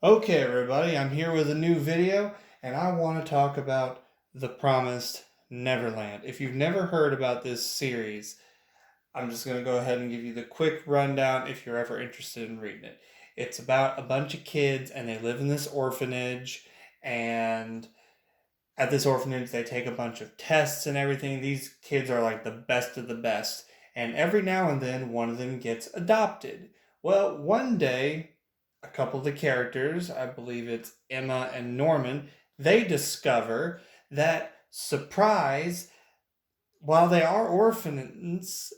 Okay, everybody, I'm here with a new video, and I want to talk about The Promised Neverland. If you've never heard about this series, I'm just going to go ahead and give you the quick rundown if you're ever interested in reading it. It's about a bunch of kids, and they live in this orphanage, and at this orphanage, they take a bunch of tests and everything. These kids are like the best of the best, and every now and then, one of them gets adopted. Well, one day, a couple of the characters, I believe it's Emma and Norman, they discover that, surprise, while they are orphans,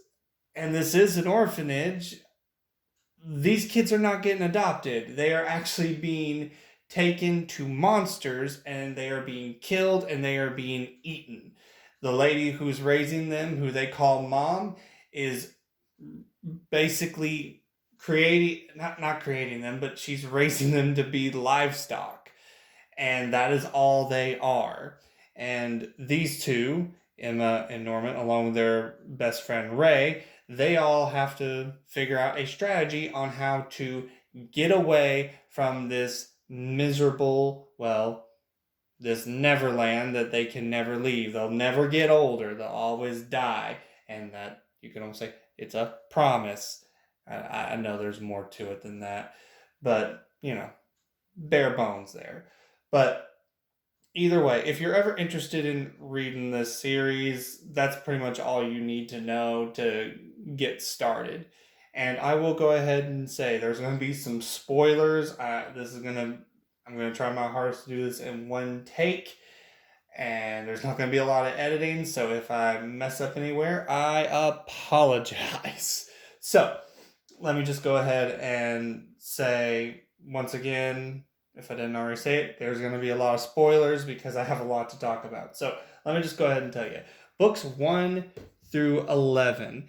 and this is an orphanage, these kids are not getting adopted. They are actually being taken to monsters, and they are being killed, and they are being eaten. The lady who's raising them, who they call mom, is basically creating, not creating them, but she's raising them to be livestock, and that is all they are. And these two, Emma and Norman, along with their best friend Ray, they all have to figure out a strategy on how to get away from this miserable, this Neverland that they can never leave. They'll never get older, they'll always die. And that, you can almost say, it's a promise. I know there's more to it than that, but, bare bones there. But either way, if you're ever interested in reading this series, that's pretty much all you need to know to get started. And I will go ahead and say there's going to be some spoilers. I'm going to try my hardest to do this in one take, and there's not going to be a lot of editing. So if I mess up anywhere, I apologize. So let me just go ahead and say once again, if I didn't already say it, there's going to be a lot of spoilers because I have a lot to talk about. So let me just go ahead and tell you. Books 1 through 11.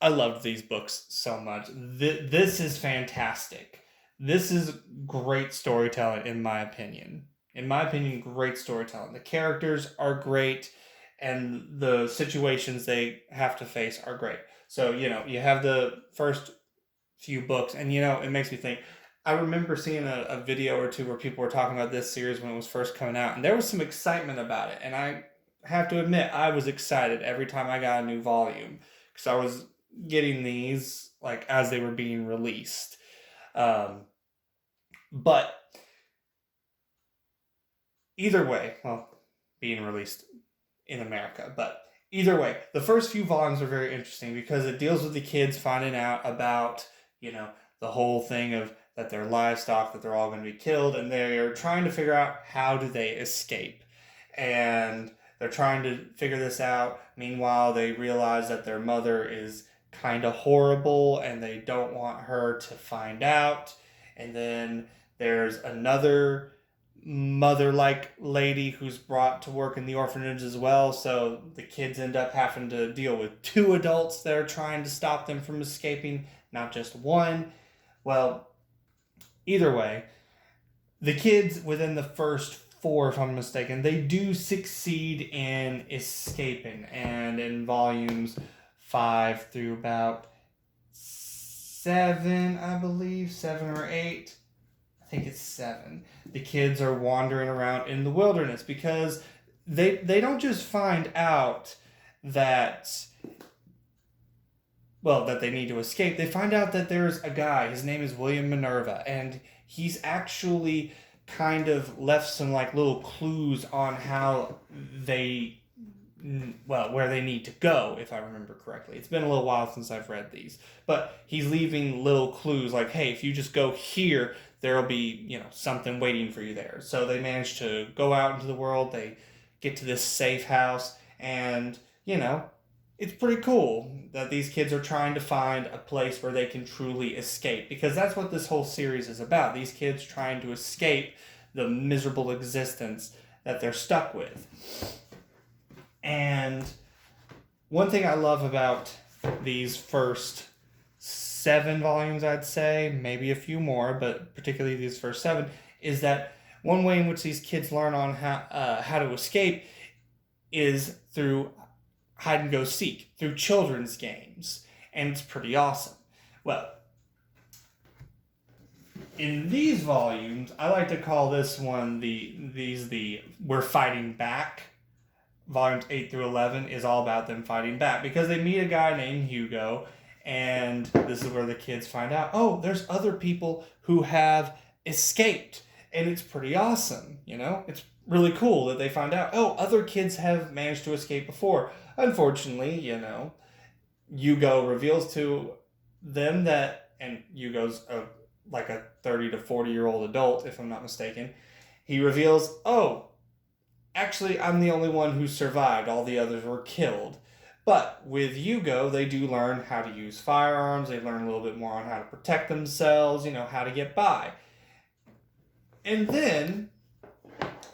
I loved these books so much. This is fantastic. This is great storytelling, in my opinion. In my opinion, great storytelling. The characters are great, and the situations they have to face are great. So, you have the first few books, and it makes me think. I remember seeing a video or two where people were talking about this series when it was first coming out, and there was some excitement about it. And I have to admit, I was excited every time I got a new volume because I was getting these like as they were being released. Um, but either way, well, being released in America, but either way, the first few volumes are very interesting because it deals with the kids finding out about, the whole thing of that they're livestock, that they're all going to be killed, and they're trying to figure out how do they escape. And they're trying to figure this out. Meanwhile, they realize that their mother is kind of horrible and they don't want her to find out. And then there's another mother like lady who's brought to work in the orphanage as well. So the kids end up having to deal with two adults that are trying to stop them from escaping, not just one. Well, either way, the kids within the first four, if I'm mistaken, they do succeed in escaping. And in volumes 5 through about 7, I believe, 7 or 8, I think it's 7, the kids are wandering around in the wilderness because they don't just find out that, that they need to escape. They find out that there's a guy, his name is William Minerva, and he's actually kind of left some like little clues on how they, where they need to go, if I remember correctly. It's been a little while since I've read these, but he's leaving little clues like, hey, if you just go here, there'll be, something waiting for you there. So they manage to go out into the world. They get to this safe house, and, it's pretty cool that these kids are trying to find a place where they can truly escape, because that's what this whole series is about. These kids trying to escape the miserable existence that they're stuck with. And one thing I love about these first 7 volumes, I'd say, maybe a few more, but particularly these first 7, is that one way in which these kids learn on how to escape is through hide and go seek, through children's games. And it's pretty awesome. Well, In these volumes, I like to call this one the We're Fighting Back. Volumes 8 through 11 is all about them fighting back because they meet a guy named Hugo, and this is where the kids find out, oh, there's other people who have escaped, and it's pretty awesome, you know? It's really cool that they find out, oh, other kids have managed to escape before. Unfortunately, you know, Hugo reveals to them that, and Hugo's like a 30 to 40-year-old adult, if I'm not mistaken. He reveals, oh, actually, I'm the only one who survived. All the others were killed. But with Hugo, they do learn how to use firearms. They learn a little bit more on how to protect themselves, you know, how to get by. And then,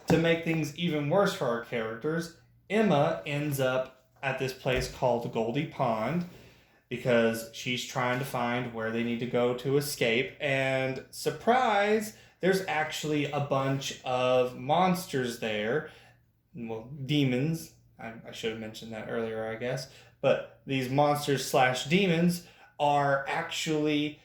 to make things even worse for our characters, Emma ends up at this place called Goldie Pond, because she's trying to find where they need to go to escape. And surprise, there's actually a bunch of monsters there. Well, demons. I should have mentioned that earlier, I guess. But these monsters / demons are actually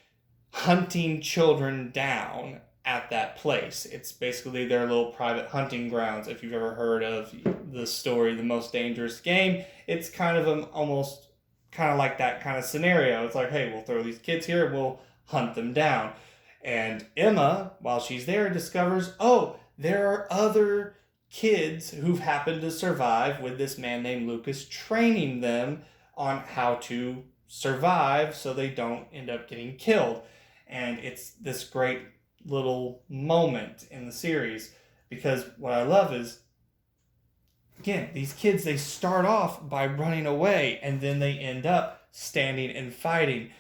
hunting children down at that place. It's basically their little private hunting grounds. If you've ever heard of the story, The Most Dangerous Game, it's kind of almost kind of like that kind of scenario. It's like, hey, we'll throw these kids here and we'll hunt them down. And Emma, while she's there, discovers, oh, there are other kids who've happened to survive with this man named Lucas training them on how to survive so they don't end up getting killed. And it's this great little moment in the series, because what I love is, again, these kids, they start off by running away and then they end up standing and fighting.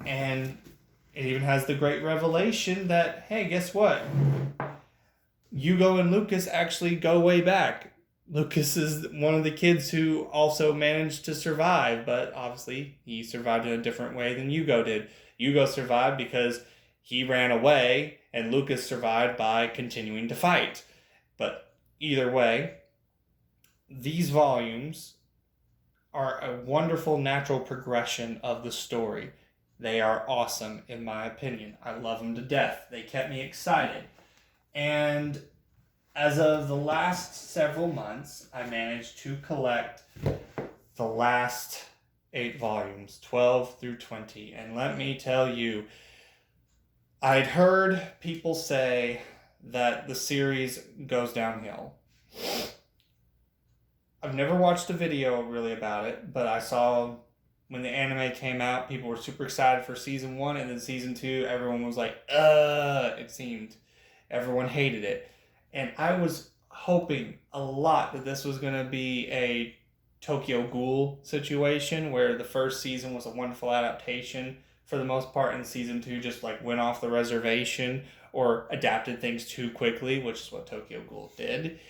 And it even has the great revelation that, hey, guess what? Hugo and Lucas actually go way back. Lucas is one of the kids who also managed to survive, but obviously he survived in a different way than Hugo did. Hugo survived because he ran away, and Lucas survived by continuing to fight. But either way, these volumes are a wonderful natural progression of the story. They are awesome, in my opinion. I love them to death. They kept me excited. And as of the last several months, I managed to collect the last 8 volumes, 12 through 20. And let me tell you, I'd heard people say that the series goes downhill. I've never watched a video really about it, but I saw when the anime came out, people were super excited for season 1, and then season 2, everyone was like, it seemed. Everyone hated it. And I was hoping a lot that this was going to be a Tokyo Ghoul situation, where the first season was a wonderful adaptation for the most part, and season 2 just like went off the reservation or adapted things too quickly, which is what Tokyo Ghoul did.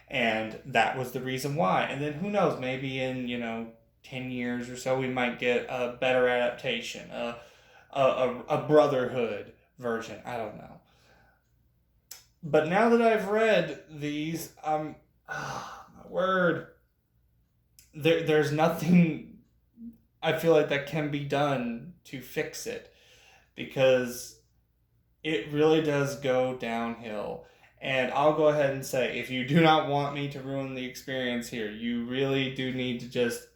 And that was the reason why. And then who knows, maybe in, 10 years or so, we might get a better adaptation, a Brotherhood version. I don't know. But now that I've read these, my word, there's nothing I feel like that can be done to fix it, because it really does go downhill. And I'll go ahead and say, if you do not want me to ruin the experience here, you really do need to just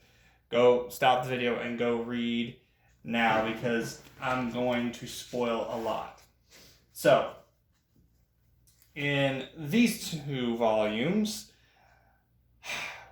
go stop the video and go read now, because I'm going to spoil a lot. So, in these 2 volumes,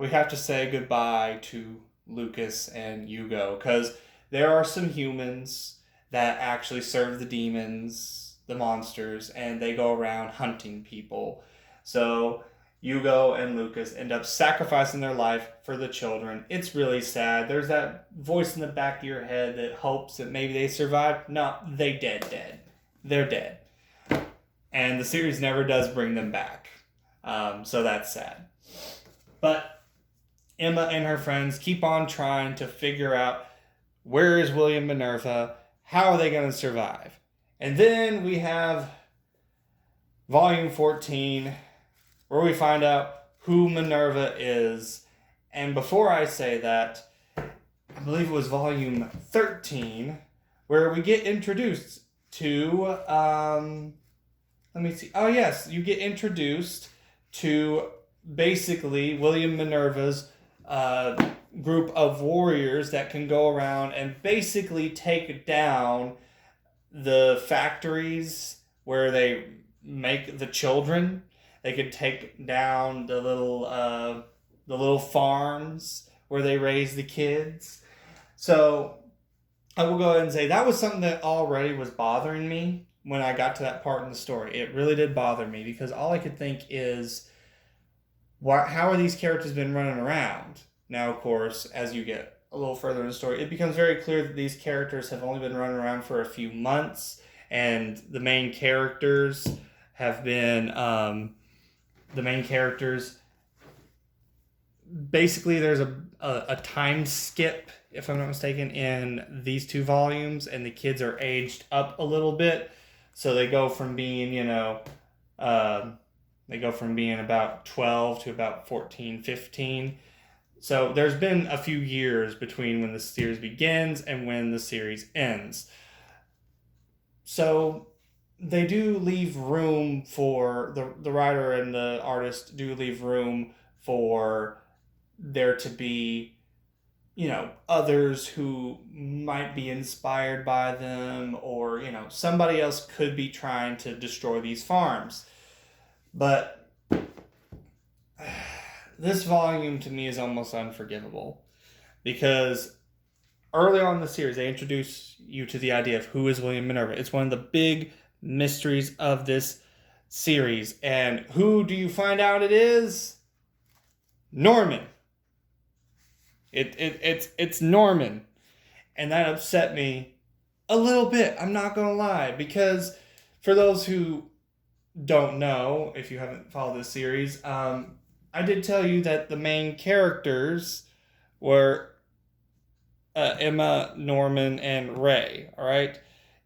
we have to say goodbye to Lucas and Hugo, because there are some humans that actually serve the demons, the monsters, and they go around hunting people. So Hugo and Lucas end up sacrificing their life for the children. It's really sad. There's that voice in the back of your head that hopes that maybe they survived. No, they dead. They're dead. And the series never does bring them back. So that's sad. But Emma and her friends keep on trying to figure out, where is William Minerva? How are they going to survive? And then we have volume 14, where we find out who Minerva is. And before I say that, I believe it was volume 13, where we get introduced to, let me see. Oh, yes, you get introduced to basically William Minerva's group of warriors that can go around and basically take down the factories where they make the children. They could take down the little farms where they raise the kids. So I will go ahead and say that was something that already was bothering me when I got to that part in the story. It really did bother me because all I could think is, how are these characters been running around? Now, of course, as you get a little further in the story, it becomes very clear that these characters have only been running around for a few months, and the main characters have been basically there's a time skip, if I'm not mistaken, in these two volumes, and the kids are aged up a little bit, so they go from being about 12 to about 14, 15. So there's been a few years between when the series begins and when the series ends. So they do leave room for, the writer and the artist do leave room for there to be, others who might be inspired by them, or, somebody else could be trying to destroy these farms. But this volume to me is almost unforgivable because early on in the series they introduce you to the idea of who is William Minerva. It's one of the big mysteries of this series. And who do you find out it is? Norman. It's Norman. And that upset me a little bit, I'm not going to lie, because for those who don't know, if you haven't followed this series, I did tell you that the main characters were Emma, Norman, and Ray. All right,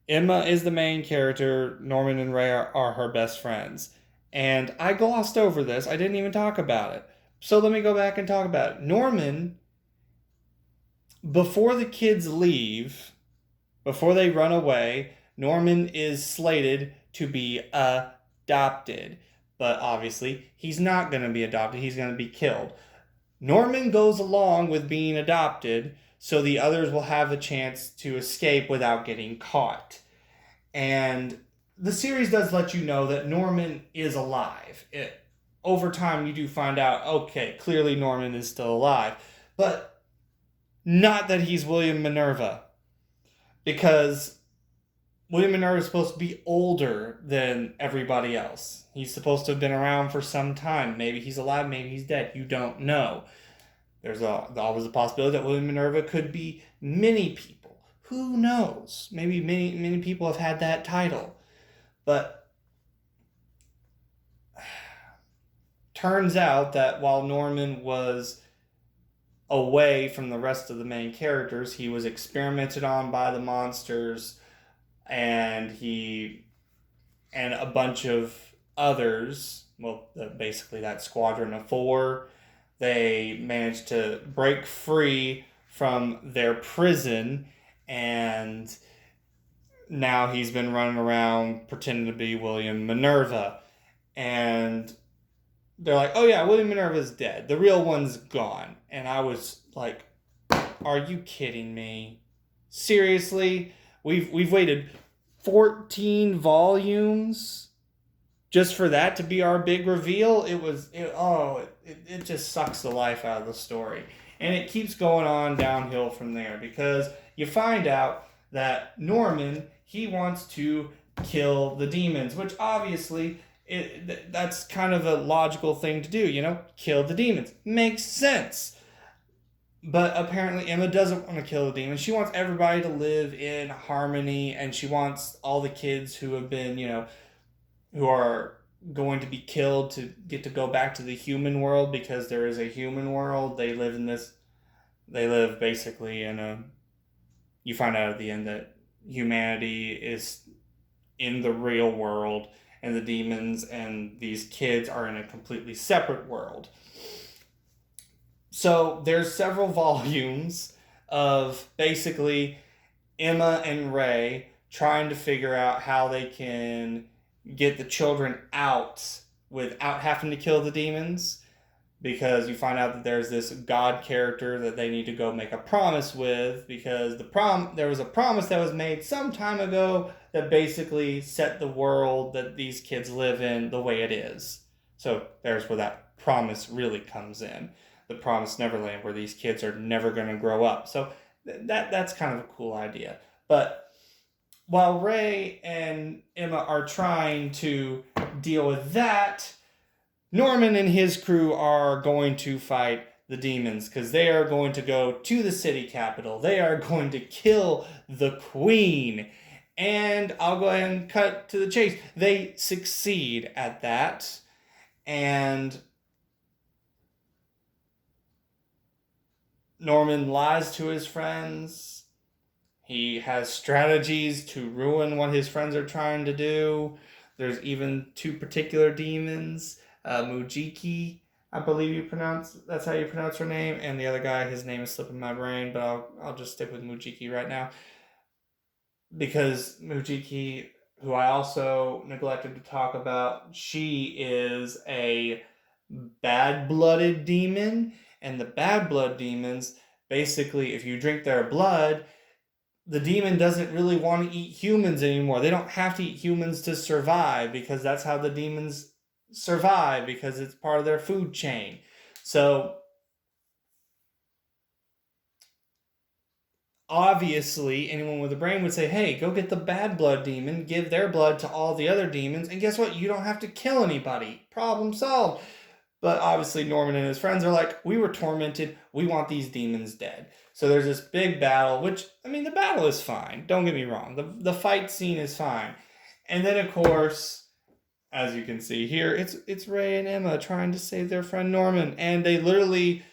Emma is the main character. Norman and Ray are her best friends. And I glossed over this. I didn't even talk about it. So let me go back and talk about it. Norman, before the kids leave, before they run away, Norman is slated to be adopted. But obviously, he's not going to be adopted. He's going to be killed. Norman goes along with being adopted so the others will have a chance to escape without getting caught. And the series does let you know that Norman is alive. Over time, you do find out, okay, clearly Norman is still alive. But not that he's William Minerva. Because William Minerva is supposed to be older than everybody else. He's supposed to have been around for some time. Maybe he's alive, maybe he's dead. You don't know. There's always a possibility that William Minerva could be many people. Who knows? Maybe many people have had that title. But turns out that while Norman was away from the rest of the main characters, he was experimented on by the monsters, and a bunch of others, basically that squadron of 4, they managed to break free from their prison, and now he's been running around pretending to be William Minerva. And they're like, oh yeah, William Minerva's dead. The real one's gone. And I was like, are you kidding me? Seriously? We've waited 14 volumes just for that to be our big reveal. It just sucks the life out of the story. And it keeps going on downhill from there because you find out that Norman, he wants to kill the demons, which obviously that's kind of a logical thing to do, kill the demons. Makes sense. But apparently Emma doesn't want to kill the demons. She wants everybody to live in harmony, and she wants all the kids who have been, who are going to be killed to get to go back to the human world, because there is a human world. They live basically you find out at the end that humanity is in the real world, and the demons and these kids are in a completely separate world. So there's several volumes of basically Emma and Ray trying to figure out how they can get the children out without having to kill the demons, because you find out that there's this god character that they need to go make a promise with, because there was a promise that was made some time ago that basically set the world that these kids live in the way it is. So there's where that promise really comes in. The promised Neverland, where these kids are never going to grow up. So that's kind of a cool idea. But while Ray and Emma are trying to deal with that, Norman and his crew are going to fight the demons, because they are going to go to the city capital. They are going to kill the queen. And I'll go ahead and cut to the chase. They succeed at that. And Norman lies to his friends. He has strategies to ruin what his friends are trying to do. There's even two particular demons. Mujiki, I believe that's how you pronounce her name, and the other guy, his name is slipping my brain, but I'll just stick with Mujiki right now, because Mujiki, who I also neglected to talk about, she is a bad-blooded demon, and the bad blood demons, basically, if you drink their blood, the demon doesn't really want to eat humans anymore. They don't have to eat humans to survive, because that's how the demons survive, because it's part of their food chain. So obviously anyone with a brain would say, hey, go get the bad blood demon, give their blood to all the other demons, and guess what? You don't have to kill anybody. Problem solved. But obviously Norman and his friends are like, we were tormented. We want these demons dead. So there's this big battle, which, I mean, the battle is fine. Don't get me wrong. The fight scene is fine. And then, of course, as you can see here, it's Ray and Emma trying to save their friend Norman. And they literally,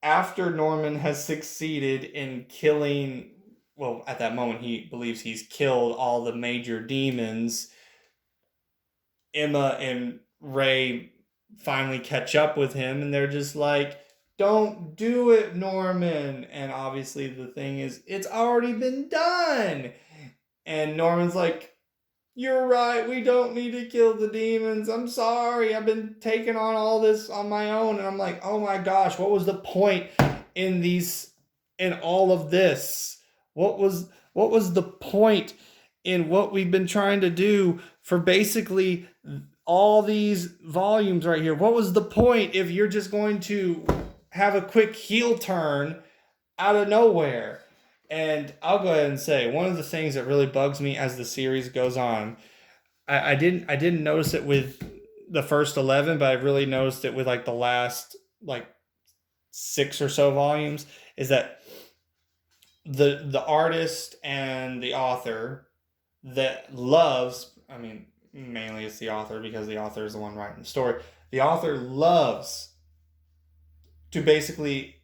after Norman has succeeded in killing, well, at that moment he believes he's killed all the major demons, Emma and Ray finally catch up with him, and they're just like, don't do it, Norman. And obviously the thing is, it's already been done. And Norman's like, you're right, we don't need to kill the demons. I'm sorry, I've been taking on all this on my own. And I'm like, oh my gosh, what was the point in all of this? What was the point in what we've been trying to do for basically all these volumes right here? What was the point if you're just going to have a quick heel turn out of nowhere? And I'll go ahead and say, one of the things that really bugs me as the series goes on, I didn't notice it with the first 11, but I really noticed it with like the last like 6 or so volumes, is that the artist and the author that loves, I mean, mainly it's the author, because the author is the one writing the story. The author loves to basically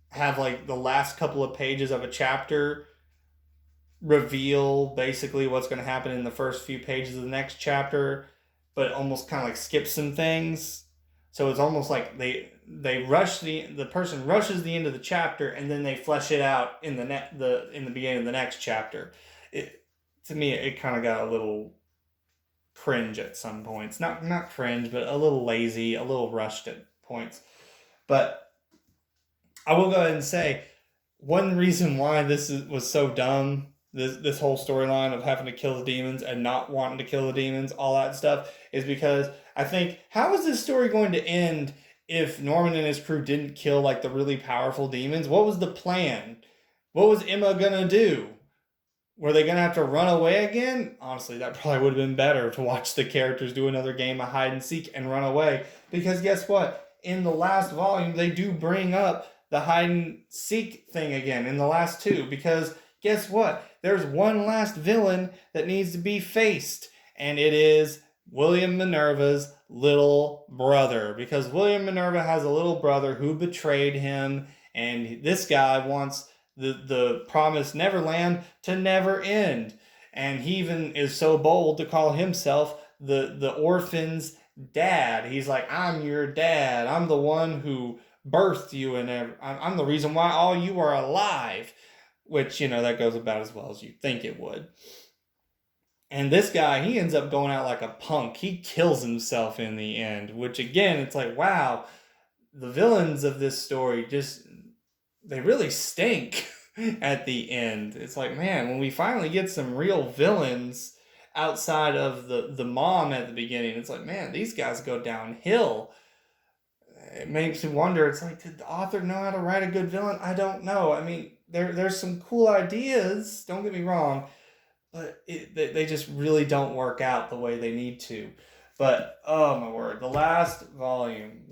have like the last couple of pages of a chapter reveal basically what's going to happen in the first few pages of the next chapter, but almost kind of like skip some things. So it's almost like they rush the person rushes the end of the chapter, and then they flesh it out in the beginning of the next chapter. To me, it kind of got a little cringe at some points. Not cringe, but a little lazy, a little rushed at points. But I will go ahead and say, one reason why this was so dumb, this whole storyline of having to kill the demons and not wanting to kill the demons, all that stuff, is because I think, how is this story going to end if Norman and his crew didn't kill like the really powerful demons? What was the plan? What was Emma gonna do? Were they gonna have to run away again? Honestly, that probably would have been better, to watch the characters do another game of hide and seek and run away. Because guess what? In the last volume, they do bring up the hide and seek thing again in the last 2, because guess what? There's one last villain that needs to be faced, and it is William Minerva's little brother, because William Minerva has a little brother who betrayed him, and this guy wants the promised Neverland to never end. And he even is so bold to call himself the orphan's dad. He's like, I'm your dad. I'm the one who birthed you, and I'm the reason why all you are alive. which, that goes about as well as you think it would. And this guy, he ends up going out like a punk. He kills himself in the end, which again, it's like, wow, the villains of this story they really stink at the end. It's like, man, when we finally get some real villains outside of the mom at the beginning, it's like, man, these guys go downhill. It makes me wonder, it's like, did the author know how to write a good villain? I don't know. I mean, there's some cool ideas, don't get me wrong, but they just really don't work out the way they need to. But, oh my word, the last volume,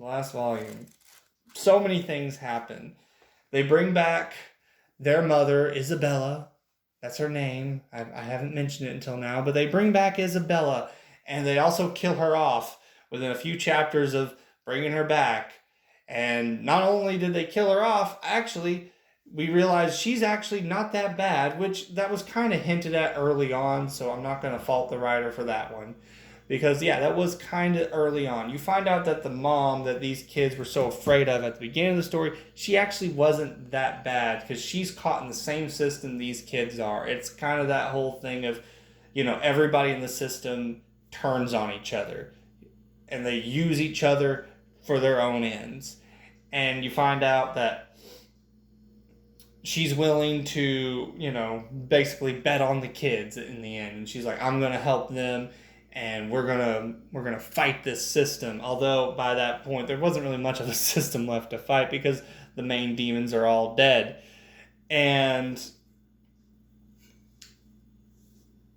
so many things happen. They bring back their mother, Isabella. That's her name. I haven't mentioned it until now, but they bring back Isabella, and they also kill her off within a few chapters of bringing her back. And not only did they kill her off, actually, we realize she's actually not that bad, which that was kind of hinted at early on, so I'm not going to fault the writer for that one. Because, yeah, that was kind of early on. You find out that the mom that these kids were so afraid of at the beginning of the story, she actually wasn't that bad because she's caught in the same system these kids are. It's kind of that whole thing of, everybody in the system turns on each other. And they use each other for their own ends. And you find out that she's willing to, basically bet on the kids in the end. And she's like, I'm going to help them. And we're gonna fight this system. Although by that point there wasn't really much of a system left to fight because the main demons are all dead. And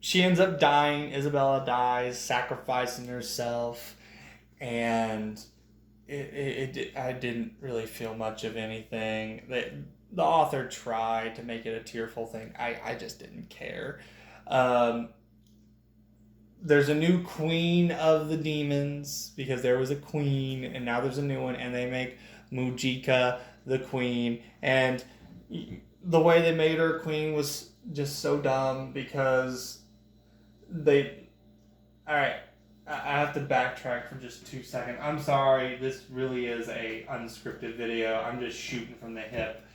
she ends up dying. Isabella dies, sacrificing herself, and I didn't really feel much of anything. The author tried to make it a tearful thing. I just didn't care. There's a new queen of the demons because there was a queen and now there's a new one, and they make Mujika the queen. And the way they made her queen was just so dumb because Alright, I have to backtrack for just 2 seconds. I'm sorry, this really is a unscripted video. I'm just shooting from the hip.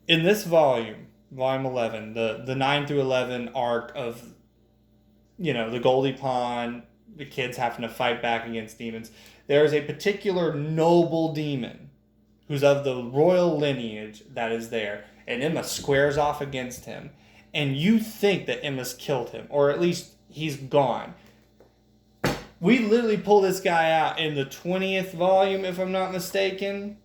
In this volume 11, the 9 through 11 arc of, the Goldie Pond, the kids having to fight back against demons, there is a particular noble demon who's of the royal lineage that is there, and Emma squares off against him, and you think that Emma's killed him, or at least he's gone. We literally pull this guy out in the 20th volume, if I'm not mistaken.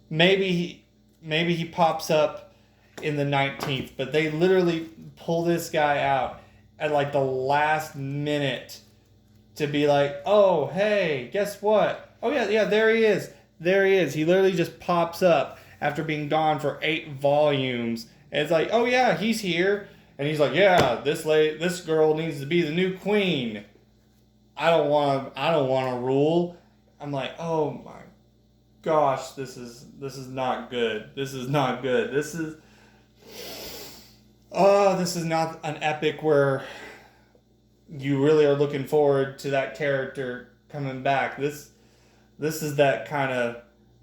Maybe he pops up in the 19th, but they literally pull this guy out at like the last minute to be like, oh, hey, guess what? Oh, yeah, there he is. He literally just pops up after being gone for 8 volumes. And it's like, oh, yeah, he's here. And he's like, yeah, this girl needs to be the new queen. I don't want to rule. I'm like, oh, my gosh, this is not good. This is not good. This is not an epic where you really are looking forward to that character coming back. This is that kind of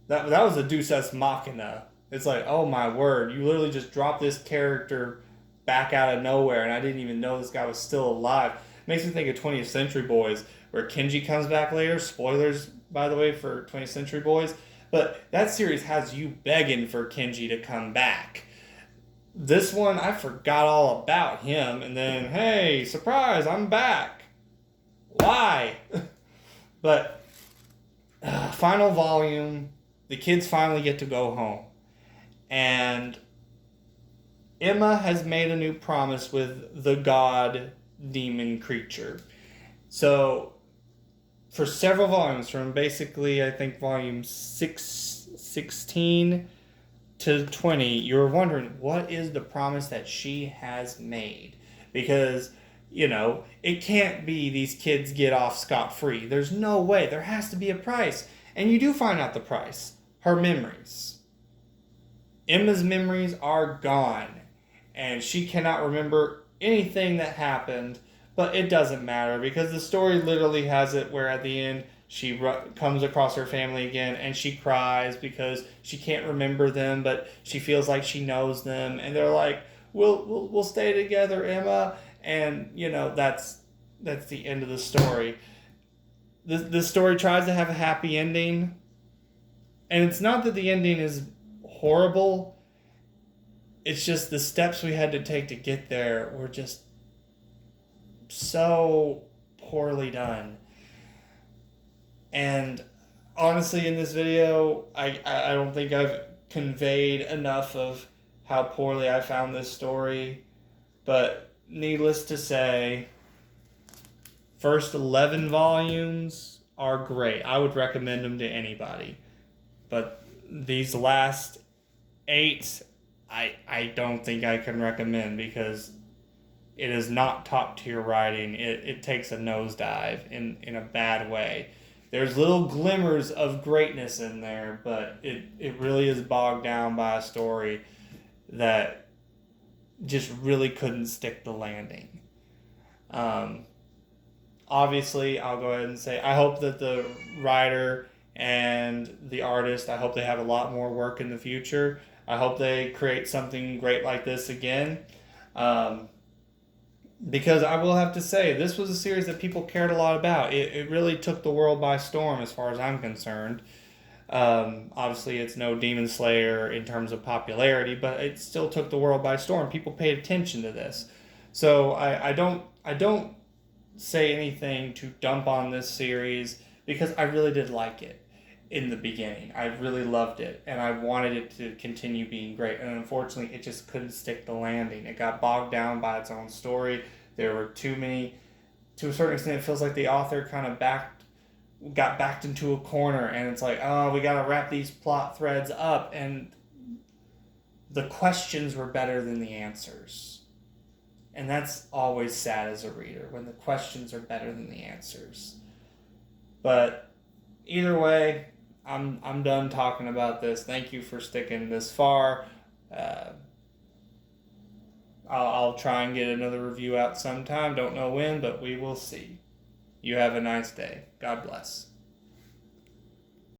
that was a Deus Ex Machina. It's like, oh my word, you literally just dropped this character back out of nowhere, and I didn't even know this guy was still alive. It makes me think of 20th Century Boys, where Kenji comes back later. Spoilers, by the way, for 20th Century Boys. But that series has you begging for Kenji to come back. This one, I forgot all about him. And then, hey, surprise, I'm back. Why? But, final volume, the kids finally get to go home. And Emma has made a new promise with the god demon creature. So for several volumes, from basically, I think, volume 16 to 20, you're wondering, what is the promise that she has made? Because, it can't be these kids get off scot-free. There's no way. There has to be a price. And you do find out the price. Her memories. Emma's memories are gone. And she cannot remember anything that happened. But it doesn't matter because the story literally has it where at the end she comes across her family again, and she cries because she can't remember them, but she feels like she knows them, and they're like, we'll stay together, Emma. And that's the end of the story. The story tries to have a happy ending, and it's not that the ending is horrible, it's just the steps we had to take to get there were just so poorly done. And honestly, in this video, I don't think I've conveyed enough of how poorly I found this story. But needless to say, first 11 volumes are great. I would recommend them to anybody. But these last 8, I don't think I can recommend, because it is not top tier writing. It takes a nosedive in a bad way. There's little glimmers of greatness in there, but it really is bogged down by a story that just really couldn't stick the landing. Obviously, I'll go ahead and say, I hope that the writer and the artist, I hope they have a lot more work in the future. I hope they create something great like this again. Because I will have to say, this was a series that people cared a lot about. It really took the world by storm as far as I'm concerned. Obviously, it's no Demon Slayer in terms of popularity, but it still took the world by storm. People paid attention to this. So I don't say anything to dump on this series, because I really did like it in the beginning. I really loved it, and I wanted it to continue being great. And unfortunately, it just couldn't stick the landing. It got bogged down by its own story. There were too many. To a certain extent, it feels like the author kind of got backed into a corner, and it's like, oh, we got to wrap these plot threads up, and the questions were better than the answers. And that's always sad as a reader, when the questions are better than the answers. But either way, I'm done talking about this. Thank you for sticking this far. I'll try and get another review out sometime. Don't know when, but we will see. You have a nice day. God bless.